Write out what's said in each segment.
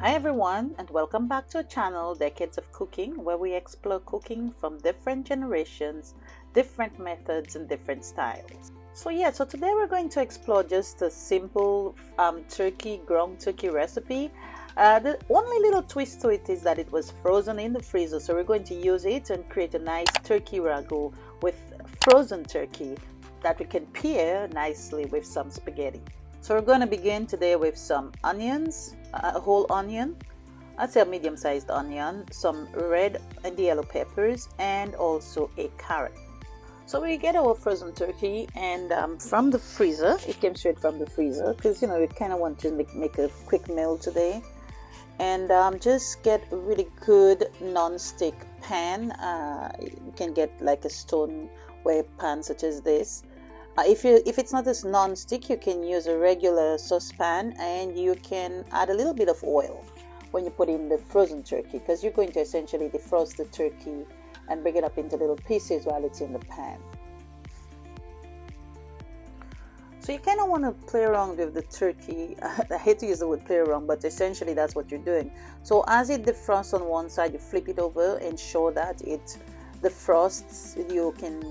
Hi everyone, and welcome back to our channel Decades of Cooking, where we explore cooking from different generations, different methods and different styles. So today we're going to explore just a simple ground turkey recipe. The only little twist to it is that it was frozen in the freezer, so we're going to use it and create a nice turkey ragu with frozen turkey that we can pair nicely with some spaghetti. So we're going to begin today with some onions, a whole onion, I'd say a medium-sized onion, some red and yellow peppers, and also a carrot. So we get our frozen turkey and from the freezer. It came straight from the freezer because we kind of want to make a quick meal today. And just get a really good non-stick pan. You can get like a stoneware pan such as this. If it's not as non-stick, you can use a regular saucepan, and you can add a little bit of oil when you put in the frozen turkey, because you're going to essentially defrost the turkey and break it up into little pieces while it's in the pan. So you kind of want to play around with the turkey. I hate to use the word play around, but essentially that's what you're doing. So as it defrosts on one side, you flip it over, ensure that it defrosts. You can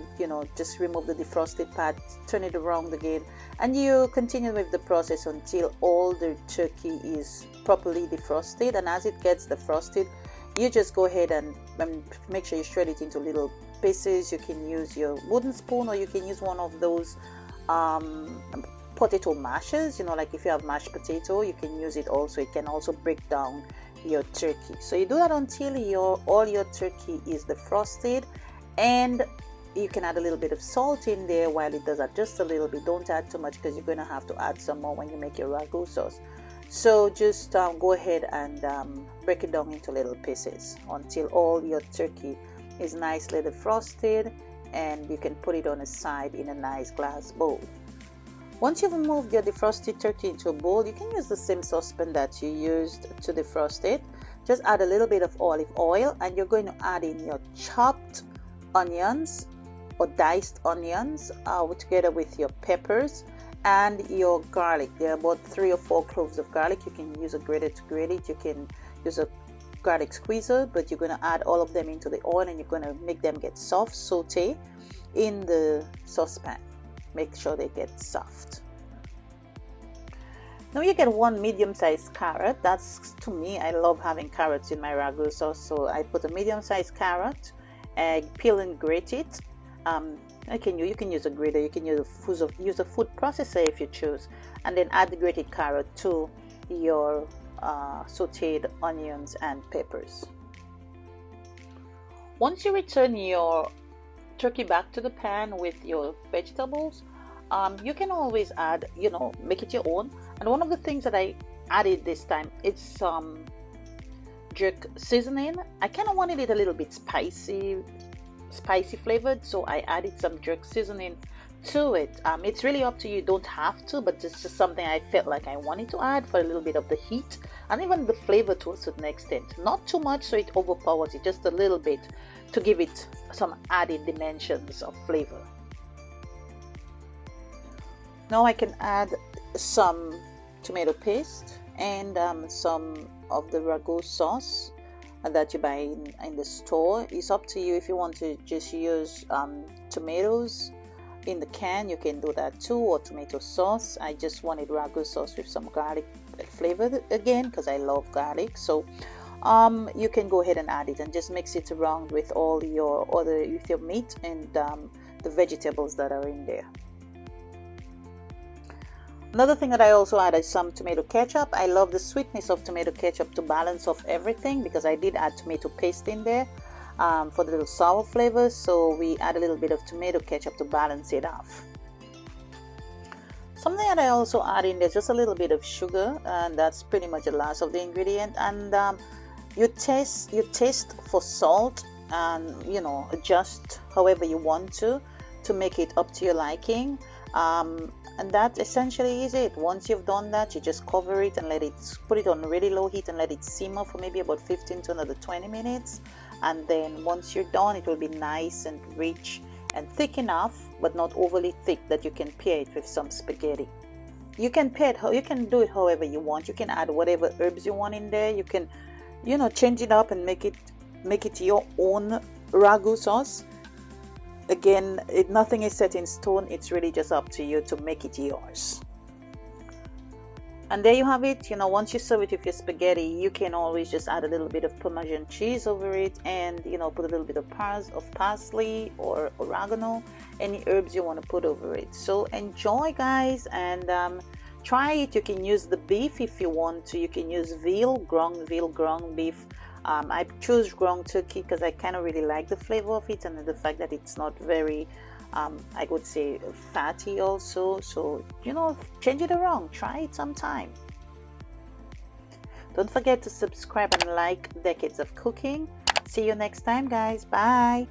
just remove the defrosted part, turn it around again, and you continue with the process until all the turkey is properly defrosted. And as it gets defrosted, you just go ahead and make sure you shred it into little pieces. You can use your wooden spoon, or you can use one of those potato mashers, like if you have mashed potato, you can use it also. It can also break down your turkey. So you do that until all your turkey is defrosted, and you can add a little bit of salt in there while it does that, just a little bit. Don't add too much because you're going to have to add some more when you make your ragu sauce. So just go ahead and break it down into little pieces until all your turkey is nicely defrosted, and you can put it on a side in a nice glass bowl. Once you've moved your defrosted turkey into a bowl, you can use the same saucepan that you used to defrost it. Just add a little bit of olive oil, and you're going to add in your chopped onions or diced onions together with your peppers and your garlic. There are about 3 or 4 cloves of garlic. You can use a grater to grate it. You can use a garlic squeezer, but you're going to add all of them into the oil, and you're going to make them get soft. Saute in the saucepan. Make sure they get soft. Now you get 1 medium-sized carrot. That's, to me, I love having carrots in my ragu sauce, so I put a medium-sized carrot, peel and grate it. You can use a grater, you can use a food processor if you choose, and then add the grated carrot to your sauteed onions and peppers. Once you return your turkey back to the pan with your vegetables, you can always add, make it your own. And one of the things that I added this time, it's some jerk seasoning. I kind of wanted it a little bit spicy flavored, so I added some jerk seasoning to it. It's really up to you. You don't have to, but it's just something I felt like I wanted to add for a little bit of the heat and even the flavor to a certain extent. Not too much so it overpowers it, just a little bit to give it some added dimensions of flavor. Now I can add some tomato paste and some of the ragu sauce that you buy in the store. It's up to you. If you want to just use tomatoes in the can, you can do that too, or tomato sauce. I just wanted ragu sauce with some garlic flavor again because I love garlic. So you can go ahead and add it and just mix it around with all with your meat and the vegetables that are in there. Another thing that I also added is some tomato ketchup. I love the sweetness of tomato ketchup to balance off everything, because I did add tomato paste in there for the little sour flavors. So we add a little bit of tomato ketchup to balance it off. Something that I also add in there is just a little bit of sugar, and that's pretty much the last of the ingredient. And you taste for salt, and adjust however you want to make it up to your liking. And that essentially is it. Once you've done that, you just cover it and put it on really low heat and let it simmer for maybe about 15 to another 20 minutes. And then once you're done, it will be nice and rich and thick enough, but not overly thick, that you can pair it with some spaghetti. you can pair it, you can do it however you want. You can add whatever herbs you want in there. You can, you know, change it up and make it your own ragu sauce. Again, nothing is set in stone. It's really just up to you to make it yours. And there you have it. You know, once you serve it with your spaghetti, you can always just add a little bit of Parmesan cheese over it, and, you know, put a little bit of parsley or oregano, any herbs you want to put over it. So enjoy, guys, and try it. You can use the beef if you want to. You can use ground beef. I choose ground turkey because I kind of really like the flavor of it, and the fact that it's not very I would say fatty also. So, you know, change it around, try it sometime. Don't forget to subscribe and like Decades of Cooking. See you next time, guys. Bye.